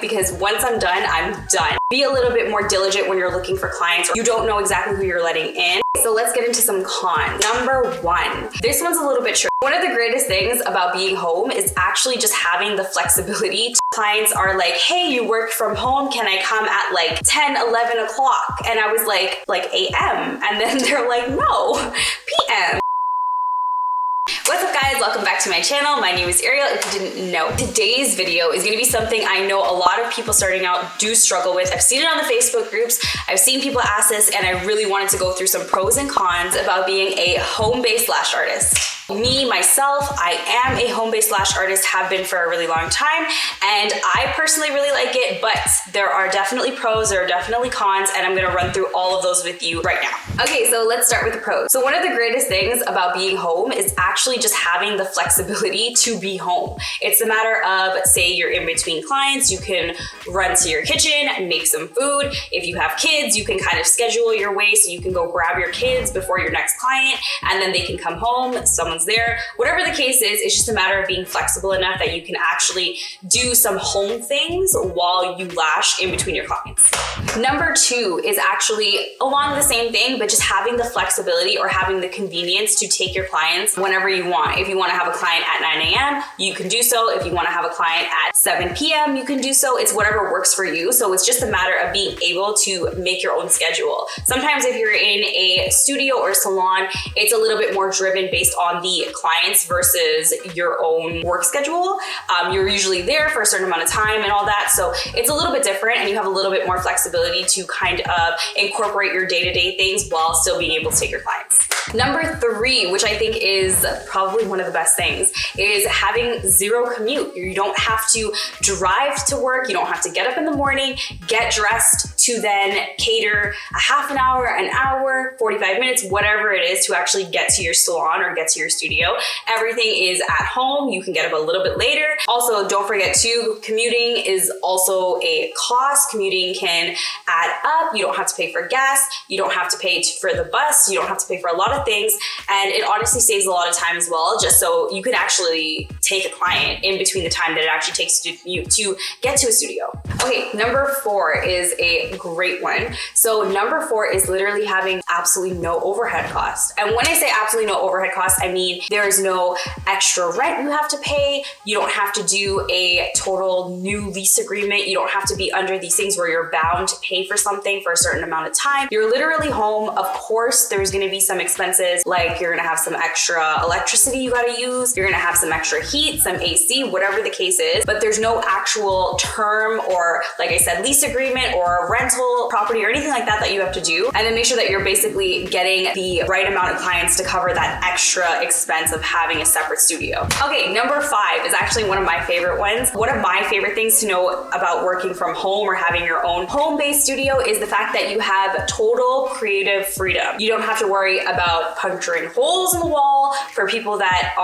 because once I'm done, I'm done. Be a little bit more diligent when you're looking for clients or you don't know exactly who you're letting in. So let's get into some cons. Number 1, this one's a little bit tricky. One of the greatest things about being home is actually just having the flexibility. Clients are like, hey, you work from home. Can I come at like 10, 11 o'clock? And I was like AM. And then they're like, no, PM. What's up guys, welcome back to my channel. My name is Ariel, if you didn't know. Today's video is gonna be something I know a lot of people starting out do struggle with. I've seen it on the Facebook groups, I've seen people ask this, and I really wanted to go through some pros and cons about being a home-based lash artist. Me, myself, I am a home-based lash artist, have been for a really long time, and I personally really like it, but there are definitely pros, there are definitely cons, and I'm gonna run through all of those with you right now. Okay, so let's start with the pros. So one of the greatest things about being home is actually just having the flexibility to be home. It's a matter of, say you're in between clients, you can run to your kitchen and make some food. If you have kids, you can kind of schedule your way so you can go grab your kids before your next client, and then they can come home, someone's there. Whatever the case is, it's just a matter of being flexible enough that you can actually do some home things while you lash in between your clients. Number 2 is actually along the same thing, but just having the flexibility or having the convenience to take your clients whenever you want. If you want to have a client at 9 a.m., you can do so. If you want to have a client at 7 p.m., you can do so. It's whatever works for you. So it's just a matter of being able to make your own schedule. Sometimes if you're in a studio or salon, it's a little bit more driven based on the clients versus your own work schedule. You're usually there for a certain amount of time and all that. So it's a little bit different and you have a little bit more flexibility to kind of incorporate your day-to-day things while still being able to take your clients. Number 3, which I think is probably one of the best things, is having zero commute. You don't have to drive to work. You don't have to get up in the morning, get dressed to then cater a half an hour, 45 minutes, whatever it is to actually get to your salon or get to your studio. Everything is at home. You can get up a little bit later. Also, don't forget too, commuting is also a cost. Commuting can add up. You don't have to pay for gas. You don't have to pay for the bus. You don't have to pay for a lot of things. And it honestly saves a lot of time as well, just so you can actually take a client in between the time that it actually takes to get to a studio. Okay, number 4 is a great one. So number 4 is literally having absolutely no overhead cost. And when I say absolutely no overhead cost, I mean there is no extra rent you have to pay. You don't have to do a total new lease agreement. You don't have to be under these things where you're bound to pay for something for a certain amount of time. You're literally home. Of course, there's going to be some expenses, like you're going to have some extra electricity you got to use. You're going to have some extra heat, some AC, whatever the case is, but there's no actual term or, like I said, lease agreement or rental property or anything like that that you have to do. And then make sure that you're basically getting the right amount of clients to cover that extra expense of having a separate studio. Okay, number 5 is actually one of my favorite ones. One of my favorite things to know about working from home or having your own home-based studio is the fact that you have total creative freedom. You don't have to worry about puncturing holes in the wall for people that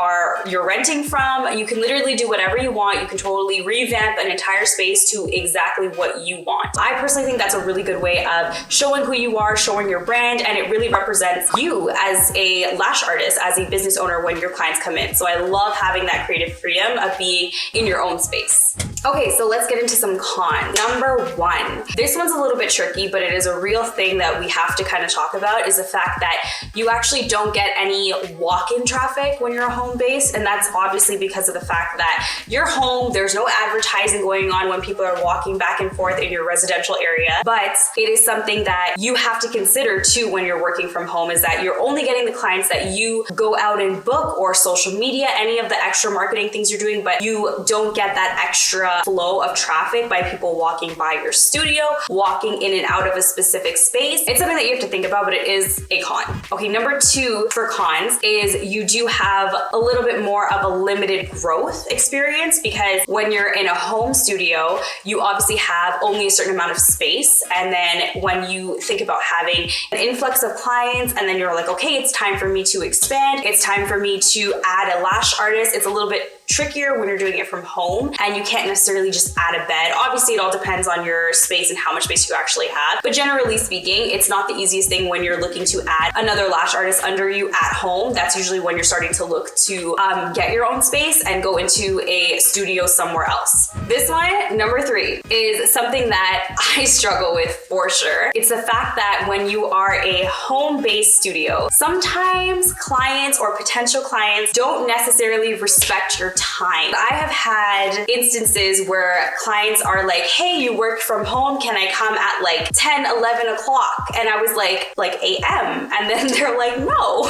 you're renting from. You can literally do whatever you want. You can totally revamp an entire space to exactly what you want. I personally think that's a really good way of showing who you are, showing your brand, and it really represents you as a lash artist, as a business owner when your clients come in. So I love having that creative freedom of being in your own space. Okay, so let's get into some cons. Number 1, this one's a little bit tricky, but it is a real thing that we have to kind of talk about, is the fact that you actually don't get any walk-in traffic when you're home-based, and that's obviously because of the fact that you're home, there's no advertising going on when people are walking back and forth in your residential area, but it is something that you have to consider too when you're working from home, is that you're only getting the clients that you go out and book, or social media, any of the extra marketing things you're doing, but you don't get that extra flow of traffic by people walking by your studio, walking in and out of a specific space. It's something that you have to think about, but it is a con. Okay, number 2 for cons is you do have a little bit more of a limited growth experience, because when you're in a home studio, you obviously have only a certain amount of space. And then when you think about having an influx of clients, and then you're like, okay, it's time for me to expand. It's time for me to add a lash artist. It's a little bit trickier when you're doing it from home and you can't necessarily just add a bed. Obviously, it all depends on your space and how much space you actually have. But generally speaking, it's not the easiest thing when you're looking to add another lash artist under you at home. That's usually when you're starting to look to get your own space and go into a studio somewhere else. This one, number 3, is something that I struggle with for sure. It's the fact that when you are a home-based studio, sometimes clients or potential clients don't necessarily respect your time. I have had instances where clients are like, hey, you work from home, can I come at like 10, 11 o'clock? And I was like AM. And then they're like, no,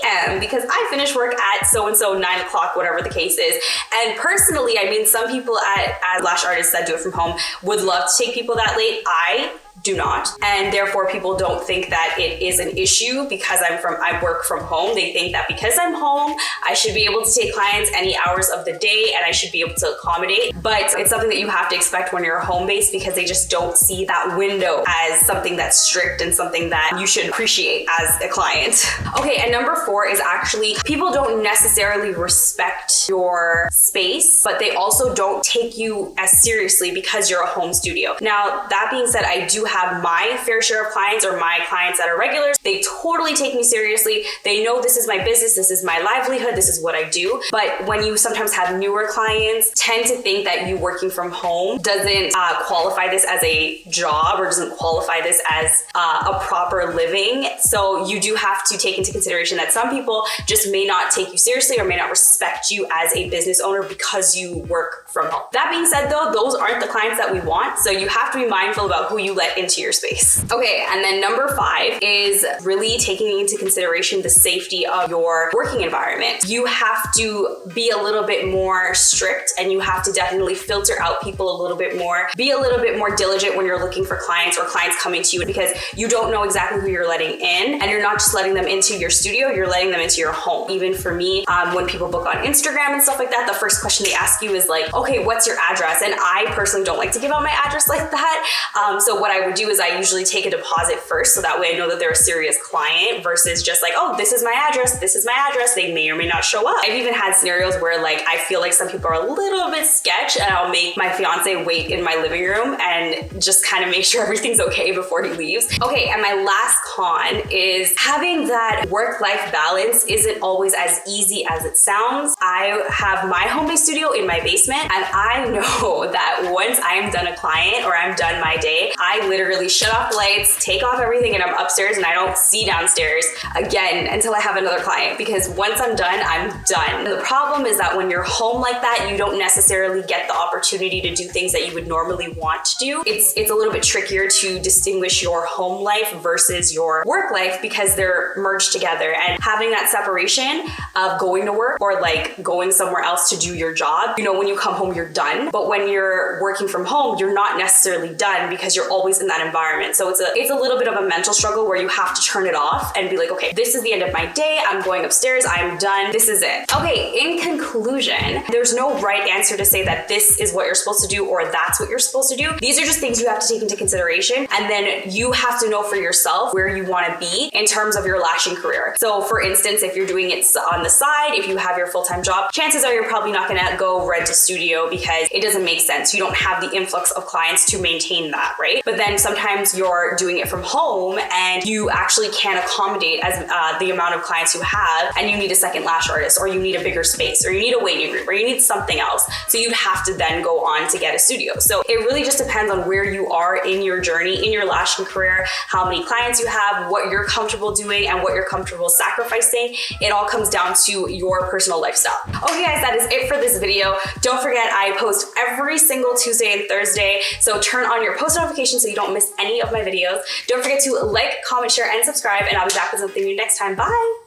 PM, because I finish work at so-and-so 9 o'clock, whatever the case is. And personally, I mean, some people as lash artists that do it from home would love to take people that late. I do not. And therefore people don't think that it is an issue because I work from home. They think that because I'm home, I should be able to take clients any hours of the day and I should be able to accommodate. But it's something that you have to expect when you're home-based because they just don't see that window as something that's strict and something that you should appreciate as a client. Okay, and number 4 is actually people don't necessarily respect your space, but they also don't take you as seriously because you're a home studio. Now, that being said, I do have my fair share of clients or my clients that are regulars. They totally take me seriously. They know this is my business, this is my livelihood, this is what I do. But when you sometimes have newer clients, tend to think that you working from home doesn't qualify this as a job or doesn't qualify this as a proper living. So you do have to take into consideration that some people just may not take you seriously or may not respect you as a business owner because you work from home. That being said though, those aren't the clients that we want. So you have to be mindful about who you let into your space. Okay, and then number 5 is really taking into consideration the safety of your working environment. You have to be a little bit more strict and you have to definitely filter out people a little bit more. Be a little bit more diligent when you're looking for clients or clients coming to you because you don't know exactly who you're letting in and you're not just letting them into your studio, you're letting them into your home. Even for me, when people book on Instagram and stuff like that, the first question they ask you is like, okay, what's your address? And I personally don't like to give out my address like that. So what I would do is I usually take a deposit first so that way I know that they're a serious client versus just like, oh, this is my address, this is my address. They may or may not show up. I've even had scenarios where like I feel like some people are a little bit sketch and I'll make my fiance wait in my living room and just kind of make sure everything's okay before he leaves. Okay, and my last con is having that work-life balance isn't always as easy as it sounds. I have my home-based studio in my basement and I know that once I am done a client or I'm done my day, I literally shut off the lights, take off everything, and I'm upstairs and I don't see downstairs again until I have another client because once I'm done, I'm done. The problem is that when you're home like that, you don't necessarily get the opportunity to do things that you would normally want to do. It's a little bit trickier to distinguish your home life versus your work life because they're merged together, and having that separation of going to work or like going somewhere else to do your job, you know, when you come home, you're done. But when you're working from home, you're not necessarily done because you're always in that environment. So it's a little bit of a mental struggle where you have to turn it off and be like, okay, this is the end of my day. I'm going upstairs. I'm done. This is it. Okay, in conclusion, there's no right answer to say that this is what you're supposed to do or that's what you're supposed to do. These are just things you have to take into consideration. And then you have to know for yourself where you want to be in terms of your lashing career. So for instance, if you're doing it on the side, if you have your full-time job, chances are you're probably not going to go rent a studio because it doesn't make sense. You don't have the influx of clients to maintain that, right? But then sometimes you're doing it from home and you actually can't accommodate as the amount of clients you have, and you need a second lash artist, or you need a bigger space, or you need a waiting room, or you need something else. So you'd have to then go on to get a studio. So it really just depends on where you are in your journey, in your lashing career, how many clients you have, what you're comfortable doing, and what you're comfortable sacrificing. It all comes down to your personal lifestyle. Okay guys, that is it for this video. Don't forget, I post every single Tuesday and Thursday, so turn on your post notifications so you don't miss any of my videos. Don't forget to like, comment, share, and subscribe, and I'll be back with something new next time. Bye!